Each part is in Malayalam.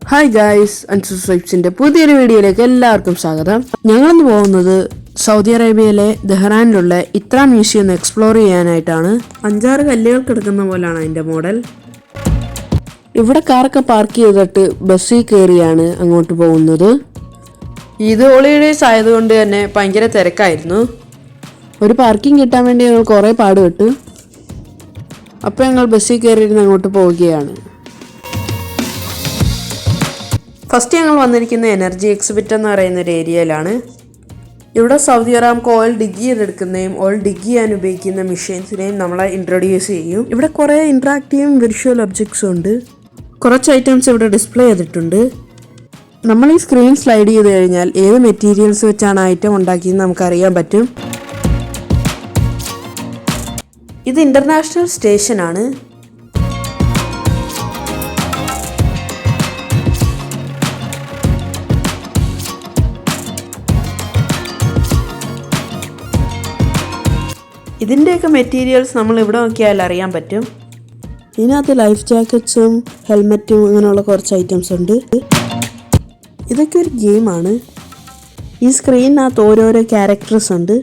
ഹായ് ഗായ്സ്, അൻസുസ്വൈപ്സിന്റെ പുതിയൊരു വീഡിയോയിലേക്ക് എല്ലാവർക്കും സ്വാഗതം. ഞങ്ങളിന്ന് പോകുന്നത് സൗദി അറേബ്യയിലെ ദഹ്റാനിലുള്ള ഇത്ര മ്യൂസിയം ഒന്ന് എക്സ്പ്ലോർ ചെയ്യാനായിട്ടാണ്. 5-6 കല്ലുകൾ കിടക്കുന്ന പോലാണ് അതിന്റെ മോഡൽ. ഇവിടെ കാറൊക്കെ പാർക്ക് ചെയ്തിട്ട് ബസ്സിൽ കയറിയാണ് അങ്ങോട്ട് പോകുന്നത്. ഇത് ഹോളിഡേയ്സ് ആയതുകൊണ്ട് തന്നെ ഭയങ്കര തിരക്കായിരുന്നു. ഒരു പാർക്കിംഗ് കിട്ടാൻ വേണ്ടി ഞങ്ങൾ കുറേ പാടുപെട്ടു. അപ്പോൾ ഞങ്ങൾ ബസ്സിൽ കയറിയിരുന്ന് അങ്ങോട്ട് പോവുകയാണ്. ഫസ്റ്റ് ഞങ്ങൾ വന്നിരിക്കുന്ന എനർജി എക്സിബിറ്റ് എന്ന് പറയുന്ന ഒരു ഏരിയയിലാണ്. ഇവിടെ സൗദി അറാംകോ ഓയിൽ ഡിഗ് ചെയ്തെടുക്കുന്നതും ഓയിൽ ഡിഗ് ചെയ്യാൻ ഉപയോഗിക്കുന്ന മെഷീൻസിനെയും നമ്മളെ ഇൻട്രൊഡ്യൂസ് ചെയ്യും. ഇവിടെ കുറേ ഇൻട്രാക്റ്റീവും വിർച്വൽ ഒബ്ജക്ട്സും ഉണ്ട്. കുറച്ച് ഐറ്റംസ് ഇവിടെ ഡിസ്പ്ലേ ചെയ്തിട്ടുണ്ട്. നമ്മൾ ഈ സ്ക്രീൻ സ്ലൈഡ് ചെയ്ത് കഴിഞ്ഞാൽ ഏത് മെറ്റീരിയൽസ് വെച്ചാണ് ഐറ്റം ഉണ്ടാക്കിയെന്ന് നമുക്കറിയാൻ പറ്റും. ഇത് ഇന്റർനാഷണൽ സ്റ്റേഷനാണ്. ഇതിൻ്റെയൊക്കെ മെറ്റീരിയൽസ് നമ്മൾ ഇവിടെ നോക്കിയാൽ അറിയാൻ പറ്റും. ഇതിനകത്ത് ലൈഫ് ജാക്കറ്റ്സും ഹെൽമെറ്റും അങ്ങനെയുള്ള കുറച്ച് ഐറ്റംസ് ഉണ്ട്. ഇതൊക്കെ ഒരു ഗെയിമാണ്. ഈ സ്ക്രീനിനകത്ത് ഓരോരോ ക്യാരക്ടേഴ്സ് ഉണ്ട്.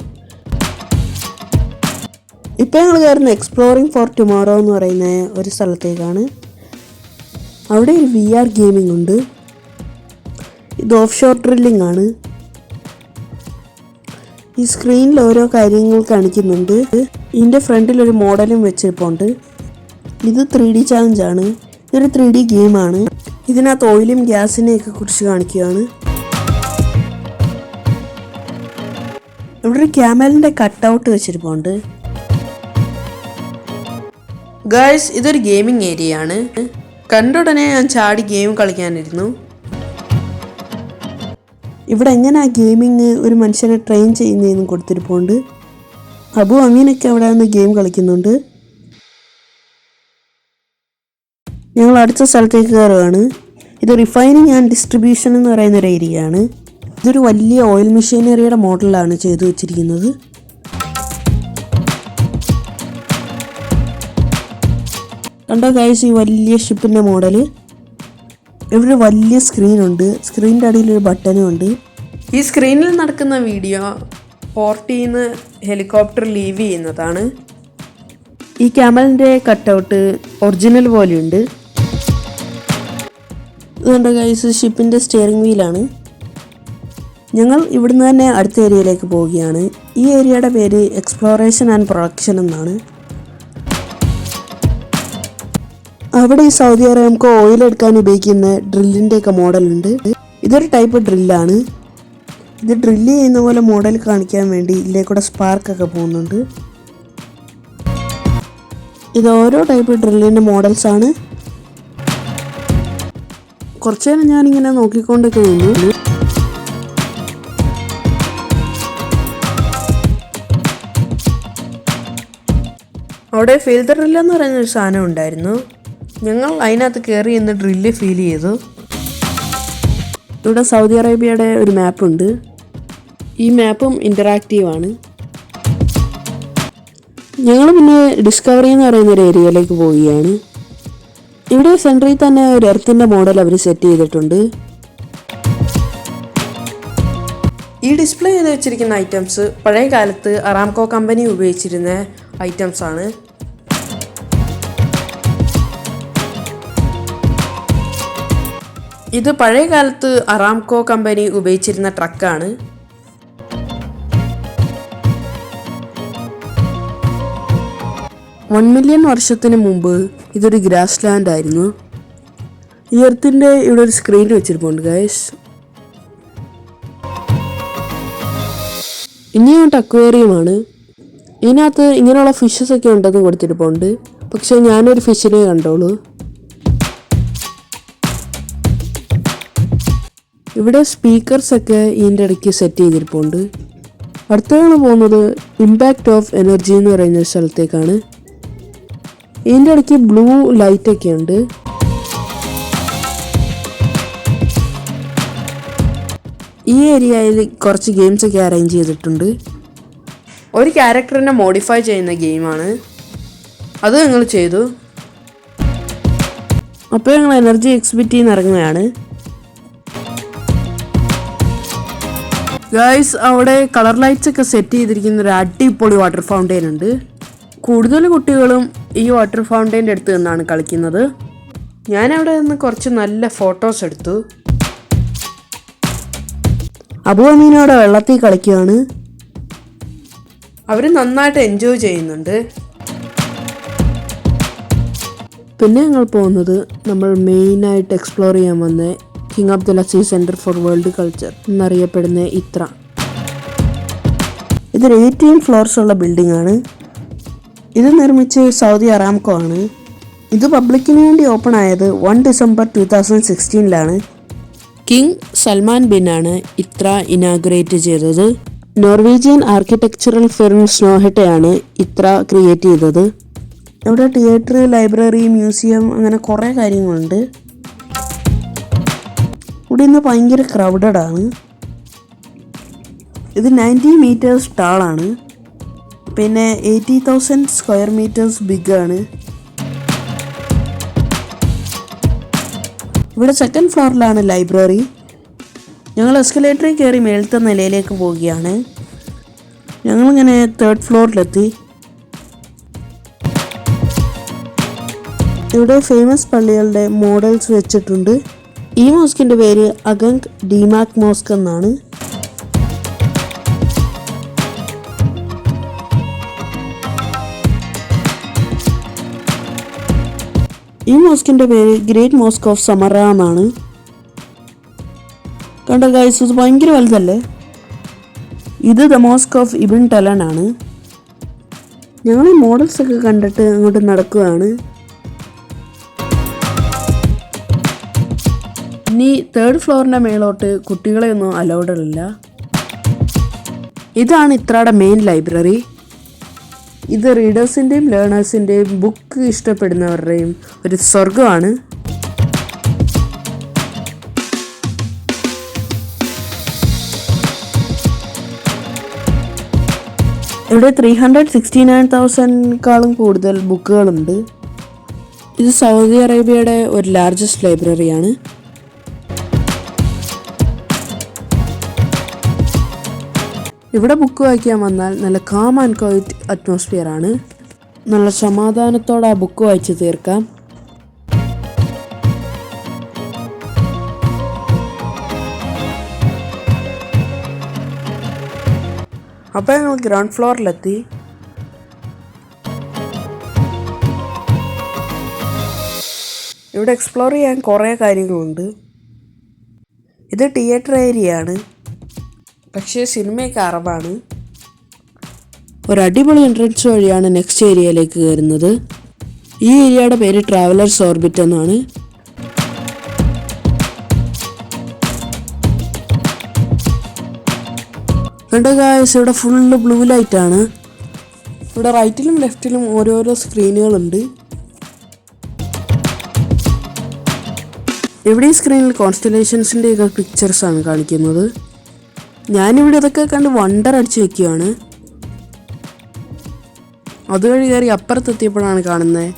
ഇപ്പോൾ ഞങ്ങൾ കയറുന്ന എക്സ്പ്ലോറിംഗ് ഫോർ ടുമോറോ എന്ന് പറയുന്ന ഒരു സ്ഥലത്തേക്കാണ്. അവിടെ ഒരു VR ഗെയിമിംഗ് ഉണ്ട്. ഇത് ഓഫ് ഷോർ ഡ്രില്ലിംഗ് ആണ്. ഈ സ്ക്രീനിൽ ഓരോ കാര്യങ്ങൾ കാണിക്കുന്നുണ്ട്. ഇതിൻ്റെ ഫ്രണ്ടിൽ ഒരു മോഡലും വെച്ചിട്ടുണ്ട്. ഇത് 3D ചാലഞ്ചാണ്. ഇതൊരു 3D ഗെയിമാണ്. ഇതിനകത്ത് ഓയിലും ഗ്യാസിനെയൊക്കെ കുറിച്ച് കാണിക്കുകയാണ്. ഇവിടെ ഒരു ക്യാമലിൻ്റെ കട്ടൗട്ട് വെച്ചിരിപ്പുണ്ട്. ഗായ്സ്, ഇതൊരു ഗെയിമിംഗ് ഏരിയ ആണ്. കണ്ട ഉടനെ ഞാൻ ചാടി ഗെയിം കളിക്കാനിരുന്നു. ഇവിടെ എങ്ങനെയാ ഗെയിമിങ് ഒരു മനുഷ്യനെ ട്രെയിൻ ചെയ്യുന്നതെന്ന് കൊടുത്തിരിപ്പുണ്ട്. അബു അമീനൊക്കെ അവിടെ നിന്ന് ഗെയിം കളിക്കുന്നുണ്ട്. ഞങ്ങൾ അടുത്ത സ്ഥലത്തേക്ക് കയറുകയാണ്. ഇത് റിഫൈനിങ് ആൻഡ് ഡിസ്ട്രിബ്യൂഷൻ എന്ന് പറയുന്ന ഒരു ഏരിയ ആണ്. ഇതൊരു വലിയ ഓയിൽ മെഷീനറിയുടെ മോഡലാണ് ചെയ്തു വെച്ചിരിക്കുന്നത്. കണ്ടോ ഗൈസ്, ഈ വലിയ ഷിപ്പിൻ്റെ മോഡൽ. ഇവിടെ ഒരു വലിയ സ്ക്രീനുണ്ട്. സ്ക്രീനിൻ്റെ അടിയിൽ ഒരു ബട്ടനും ഉണ്ട്. ഈ സ്ക്രീനിൽ നടക്കുന്ന വീഡിയോ പോർട്ടിൽ നിന്ന് ഹെലികോപ്റ്റർ ലീവ് ചെയ്യുന്നതാണ്. ഈ ക്യാമലിൻ്റെ കട്ടൗട്ട് ഒറിജിനൽ പോലെയുണ്ട്. ഇതുകൊണ്ട് ഗൈസ്, ഷിപ്പിൻ്റെ സ്റ്റിയറിംഗ് വീലാണ്. ഞങ്ങൾ ഇവിടുന്ന് തന്നെ അടുത്ത ഏരിയയിലേക്ക് പോവുകയാണ്. ഈ ഏരിയയുടെ പേര് എക്സ്പ്ലോറേഷൻ ആൻഡ് പ്രൊഡക്ഷൻ എന്നാണ്. അവിടെ ഈ സൗദി അറേബ്യക്ക് ഓയിൽ എടുക്കാൻ ഉപയോഗിക്കുന്ന ഡ്രില്ലിൻ്റെ ഒക്കെ മോഡലുണ്ട്. ഇതൊരു ടൈപ്പ് ഡ്രില്ലാണ്. ഇത് ഡ്രില്ല് ചെയ്യുന്ന പോലെ മോഡൽ കാണിക്കാൻ വേണ്ടി ഇതിലേക്കൂടെ സ്പാർക്കൊക്കെ പോകുന്നുണ്ട്. ഇത് ഓരോ ടൈപ്പ് ഡ്രില്ലിൻ്റെ മോഡൽസാണ്. കുറച്ചു നേരം ഞാനിങ്ങനെ നോക്കിക്കൊണ്ടൊക്കെ നിന്നു. അവിടെ ഫീൽഡ് ഡ്രില്ല് എന്ന് പറയുന്നൊരു സാധനം ഉണ്ടായിരുന്നു. ഞങ്ങൾ അതിനകത്ത് കയറി എന്ന് ഡ്രില്ല് ഫീൽ ചെയ്തു. ഇവിടെ സൗദി അറേബ്യയുടെ ഒരു മാപ്പുണ്ട്. ഈ മാപ്പും ഇൻ്ററാക്റ്റീവാണ്. ഞങ്ങൾ പിന്നെ ഡിസ്കവറി എന്ന് പറയുന്ന ഒരു ഏരിയയിലേക്ക് പോവുകയാണ്. ഇവിടെ സെൻറ്ററിൽ തന്നെ ഒരു എർത്തിൻ്റെ മോഡൽ അവർ സെറ്റ് ചെയ്തിട്ടുണ്ട്. ഈ ഡിസ്പ്ലേ ചെയ്ത് വെച്ചിരിക്കുന്ന ഐറ്റംസ് പഴയ കാലത്ത് അറാംകോ കമ്പനി ഉപയോഗിച്ചിരുന്ന ഐറ്റംസാണ്. ഇത് പഴയ കാലത്ത് അറാംകോ കമ്പനി ഉപയോഗിച്ചിരുന്ന ട്രക്കാണ്. $1 മില്യൺ വർഷത്തിന് മുമ്പ് ഇതൊരു ഗ്രാസ് ലാൻഡ് ആയിരുന്നു. ഈ എർത്തിൻ്റെ ഇവിടെ ഒരു സ്ക്രീൻ വെച്ചിരിപ്പുണ്ട് ഗൈസ്. ഇനിയും അക്വേറിയമാണ്. ഇതിനകത്ത് ഇങ്ങനെയുള്ള ഫിഷസ് ഒക്കെ ഉണ്ടെന്ന് കൊടുത്തിരിപ്പുണ്ട്. പക്ഷെ ഞാനൊരു ഫിഷിനെ കണ്ടോളൂ. ഇവിടെ സ്പീക്കേഴ്സൊക്കെ ഇതിൻ്റെ ഇടയ്ക്ക് സെറ്റ് ചെയ്തിരിപ്പുണ്ട്. അടുത്തതാണ് പോകുന്നത് ഇമ്പാക്റ്റ് ഓഫ് എനർജി എന്ന് പറയുന്ന ഒരു സ്ഥലത്തേക്കാണ്. ഇതിൻ്റെ ഇടയ്ക്ക് ബ്ലൂ ലൈറ്റൊക്കെ ഉണ്ട്. ഈ ഏരിയയിൽ കുറച്ച് ഗെയിംസൊക്കെ അറേഞ്ച് ചെയ്തിട്ടുണ്ട്. ഒരു ക്യാരക്ടറിനെ മോഡിഫൈ ചെയ്യുന്ന ഗെയിമാണ്. അത് ഞങ്ങൾ ചെയ്തു. അപ്പോൾ ഞങ്ങൾ എനർജി എക്സിബിറ്റിൽ നിന്ന് ഇറങ്ങുകയാണ്. ഗൈസ്, അവിടെ കളർ ലൈറ്റ്സ് ഒക്കെ സെറ്റ് ചെയ്തിരിക്കുന്ന ഒരു അടിപൊളി വാട്ടർ ഫൗണ്ടെയിൻ ഉണ്ട്. കൂടുതൽ കുട്ടികളും ഈ വാട്ടർ ഫൗണ്ടെയിൻ്റെ അടുത്ത് നിന്നാണ് കളിക്കുന്നത്. ഞാനവിടെ നിന്ന് കുറച്ച് നല്ല ഫോട്ടോസ് എടുത്തു. അബു അമീനോടെ വെള്ളത്തിൽ കളിക്കുകയാണ്. അവർ നന്നായിട്ട് എൻജോയ് ചെയ്യുന്നുണ്ട്. പിന്നെ ഞങ്ങൾ പോകുന്നത് നമ്മൾ മെയിനായിട്ട് എക്സ്പ്ലോർ ചെയ്യാൻ വന്ന King Abdul Aziz Centre for World Culture എന്നറിയപ്പെടുന്ന ഇത്ര. ഇതൊരു 18 ഫ്ലോർസ് ഉള്ള ബിൽഡിംഗ് ആണ്. ഇത് നിർമ്മിച്ച് സൗദി അറാംകോ ആണ്. ഇത് പബ്ലിക്കിന് വേണ്ടി ഓപ്പൺ ആയത് 1 ഡിസംബർ 2016 കിങ് സൽമാൻ ബിൻ ആണ് ഇത്ര ഇനാഗുറേറ്റ് ചെയ്തത്. നോർവീജിയൻ ആർക്കിടെക്ചറൽ ഫിർം സ്നോഹെട്ടയാണ് ഇത്ര ക്രിയേറ്റ് ചെയ്തത്. ഇവിടെ തിയേറ്റർ, ലൈബ്രറി, മ്യൂസിയം അങ്ങനെ കുറേ കാര്യങ്ങളുണ്ട്. ഇവിടെ ഇന്ന് ഭയങ്കര ക്രൗഡഡ് ആണ്. ഇത് 90 മീറ്റേഴ്സ് ടാളാണ്. പിന്നെ 80,000 സ്ക്വയർ മീറ്റേഴ്സ് ബിഗ് ആണ്. ഇവിടെ സെക്കൻഡ് ഫ്ലോറിലാണ് ലൈബ്രറി. ഞങ്ങൾ എസ്കലേറ്ററിൽ കയറി മേളത്തെ നിലയിലേക്ക് പോവുകയാണ്. ഞങ്ങളിങ്ങനെ 3rd ഫ്ലോറിലെത്തി. ഇവിടെ ഫേമസ് പള്ളികളുടെ മോഡൽസ് വെച്ചിട്ടുണ്ട്. ഈ മോസ്കിൻ്റെ പേര് അഗങ്ക് ഡിമാക് മോസ്ക് എന്നാണ്. ഈ മോസ്കിൻ്റെ പേര് ഗ്രേറ്റ് മോസ്ക് ഓഫ് സമറ എന്നാണ്. കണ്ടോ ഗൈസ്, ഇത് ഭയങ്കര വലുതല്ലേ. ഇത് ദ മോസ്ക് ഓഫ് ഇബിൻ ടലൻ ആണ്. ഞങ്ങൾ ഈ മോഡൽസ് ഒക്കെ കണ്ടിട്ട് അങ്ങോട്ട് നടക്കുകയാണ്. ഇനി 3rd ഫ്ലോറിൻ്റെ മേലോട്ട് കുട്ടികളെ ഒന്നും അലൗഡ് അല്ല. ഇതാണ് ഇത്രയുടെ മെയിൻ ലൈബ്രറി. ഇത് റീഡേഴ്സിൻ്റെയും ലേണേഴ്സിൻ്റെയും ബുക്ക് ഇഷ്ടപ്പെടുന്നവരുടെയും ഒരു സ്വർഗമാണ്. ഇവിടെ 369,000-ക്കാളും കൂടുതൽ ബുക്കുകളുണ്ട്. ഇത് സൗദി അറേബ്യയുടെ ഒരു ലാർജസ്റ്റ് ലൈബ്രറിയാണ്. ഇവിടെ ബുക്ക് വായിക്കാൻ വന്നാൽ നല്ല കാം ആൻഡ് ക്വയറ്റ് അറ്റ്മോസ്ഫിയർ ആണ്. നല്ല സമാധാനത്തോടെ ആ ബുക്ക് വായിച്ച് തീർക്കാം. അപ്പോൾ ഞങ്ങൾ ഗ്രൗണ്ട് ഫ്ലോറിലെത്തി. ഇവിടെ എക്സ്പ്ലോർ ചെയ്യാൻ കുറേ കാര്യങ്ങളുണ്ട്. ഇത് തിയേറ്റർ ഏരിയ ആണ്, പക്ഷേ സിനിമയൊക്കെ അറബാണ്. ഒരു അടിപൊളി എൻട്രൻസ് വഴിയാണ് നെക്സ്റ്റ് ഏരിയയിലേക്ക് കയറുന്നത്. ഈ ഏരിയയുടെ പേര് ട്രാവലേഴ്സ് ഓർബിറ്റ് എന്നാണ്. കണ്ടോ ഗായ്സ്, ഇവിടെ ഫുള്ള് ബ്ലൂ ലൈറ്റാണ്. ഇവിടെ റൈറ്റിലും ലെഫ്റ്റിലും ഓരോരോ സ്ക്രീനുകളുണ്ട്. ഇവിടെ ഈ സ്ക്രീനിൽ കോൺസ്റ്റലേഷൻസിൻ്റെയൊക്കെ പിക്ചേഴ്സാണ് കാണിക്കുന്നത്. ഞാനിവിടെ ഇതൊക്കെ കണ്ട് വണ്ടർ അടിച്ച് വെക്കുകയാണ്. അതുവഴി കയറി അപ്പുറത്തെത്തിയപ്പോഴാണ് കാണുന്നത്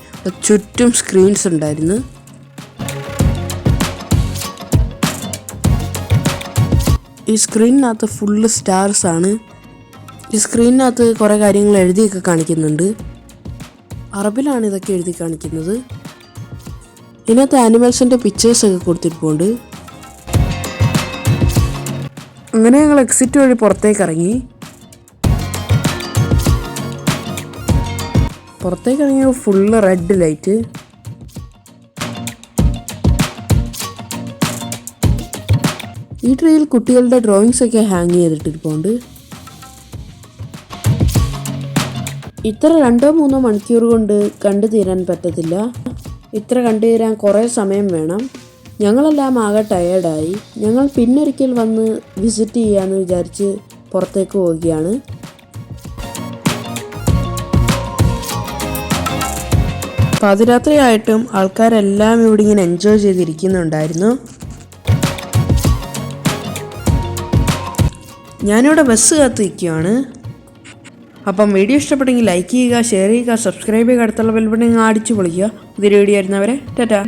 ചുറ്റും സ്ക്രീൻസ് ഉണ്ടായിരുന്നു. ഈ സ്ക്രീനിനകത്ത് ഫുള്ള് സ്റ്റാർസ് ആണ്. ഈ സ്ക്രീനിനകത്ത് കുറേ കാര്യങ്ങൾ എഴുതിയൊക്കെ കാണിക്കുന്നുണ്ട്. അറബിലാണ് ഇതൊക്കെ എഴുതി കാണിക്കുന്നത്. ഇതിനകത്ത് ആനിമൽസിൻ്റെ പിക്ചേഴ്സൊക്കെ കൊടുത്തിട്ടുണ്ട്. അങ്ങനെ ഞങ്ങൾ എക്സിറ്റ് വഴി പുറത്തേക്ക് ഇറങ്ങി. പുറത്തേക്ക് ഇറങ്ങിയ ഫുള്ള് റെഡ് ലൈറ്റ്. ഈ ട്രീയിൽ കുട്ടികളുടെ ഡ്രോയിങ്സ് ഒക്കെ ഹാങ് ചെയ്തിട്ടിരിപ്പുണ്ട്. ഇത്ര 2-3 മണിക്കൂർ കൊണ്ട് കണ്ടു തീരാൻ പറ്റത്തില്ല. ഇത്ര കണ്ടു തീരാൻ കുറേ സമയം വേണം. ഞങ്ങളെല്ലാം ആകെ ടയേർഡായി. ഞങ്ങൾ പിന്നൊരിക്കൽ വന്ന് വിസിറ്റ് ചെയ്യാമെന്ന് വിചാരിച്ച് പുറത്തേക്ക് പോവുകയാണ്. പാതിരാത്രിയായിട്ടും ആൾക്കാരെല്ലാം ഇവിടെ ഇങ്ങനെ എൻജോയ് ചെയ്തിരിക്കുന്നുണ്ടായിരുന്നു. ഞാനിവിടെ ബസ് കാത്ത് നിൽക്കുകയാണ്. അപ്പം വീഡിയോ ഇഷ്ടപ്പെട്ടെങ്കിൽ ലൈക്ക് ചെയ്യുക, ഷെയർ ചെയ്യുക, സബ്സ്ക്രൈബ് ചെയ്യുക, അടുത്തുള്ള ബെൽ ബട്ടൺ അടിച്ചു പൊളിക്കുക. പുതിയൊരു വീഡിയോ ആയിരുന്നവരെ ടാറ്റാ.